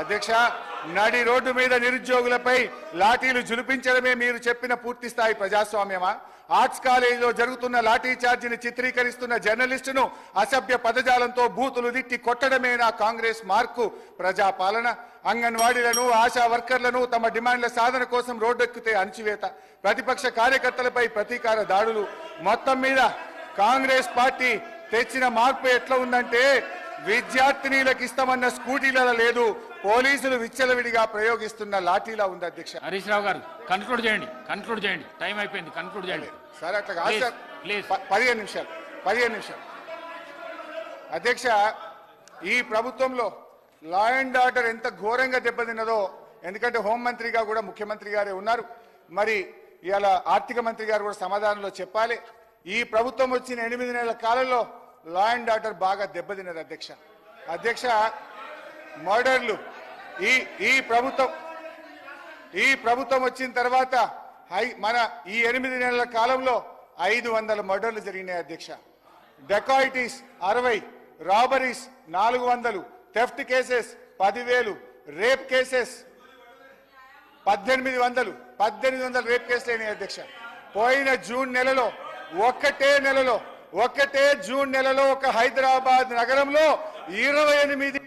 అధ్యక్ష, నడి రోడ్డు మీద నిరుద్యోగులపై లాఠీలు జులిపించడమే మీరు చెప్పిన పూర్తి స్థాయి ప్రజాస్వామ్యమా? ఆర్ట్స్ కాలేజీలో జరుగుతున్న లాఠీ చార్జిని చిత్రీకరిస్తున్న జర్నలిస్టును అసభ్య పదజాలంతో బూతులు తిట్టి కొట్టడమే నా కాంగ్రెస్ మార్కు ప్రజాపాలన? అంగన్వాడీలను, ఆశా వర్కర్లను తమ డిమాండ్ల సాధన కోసం రోడ్డెక్కితే అణచివేత, ప్రతిపక్ష కార్యకర్తలపై ప్రతీకార దాడులు. మొత్తం మీద కాంగ్రెస్ పార్టీ తెచ్చిన మార్పు ఎట్లా ఉందంటే విద్యార్థినీలకు ఇస్తామన్న స్కూటీల లేదు, పోలీసులు విచ్చలవిడిగా ప్రయోగిస్తున్న లాఠీలా ఉంది. అధ్యక్ష హరీష్ రావు గారు కన్క్లూడ్ చేయండి, టైం అయిపోయింది, కన్క్లూడ్ చేయండి సార్. అట్లా కాదు సార్, 15 నిమిషాలు. అధ్యక్ష, ఈ ప్రభుత్వంలో లా అండ్ ఆర్డర్ ఎంత ఘోరంగా దెబ్బతిన్నదో, ఎందుకంటే హోంమంత్రిగా కూడా ముఖ్యమంత్రి గారే ఉన్నారు, మరి ఇవాళ ఆర్థిక మంత్రి గారు కూడా సమాధానంలో చెప్పాలి. ఈ ప్రభుత్వం వచ్చిన 8 నెలల కాలంలో లా అండ్ ఆర్డర్ బాగా దెబ్బతిన్నది. అధ్యక్ష మర్డర్లు ఈ ప్రభుత్వం వచ్చిన తర్వాత మన ఈ 8 నెలల కాలంలో 500 మర్డర్లు జరిగినాయి. అధ్యక్ష, dacoities 60, robberies 400, theft cases 10,000, rape cases 1800 rape కేసులు అయినాయి. అధ్యక్ష, పోయిన జూన్ నెలలో ఒక్కటే జూన్ నెలలో ఒక హైదరాబాద్ నగరంలో 28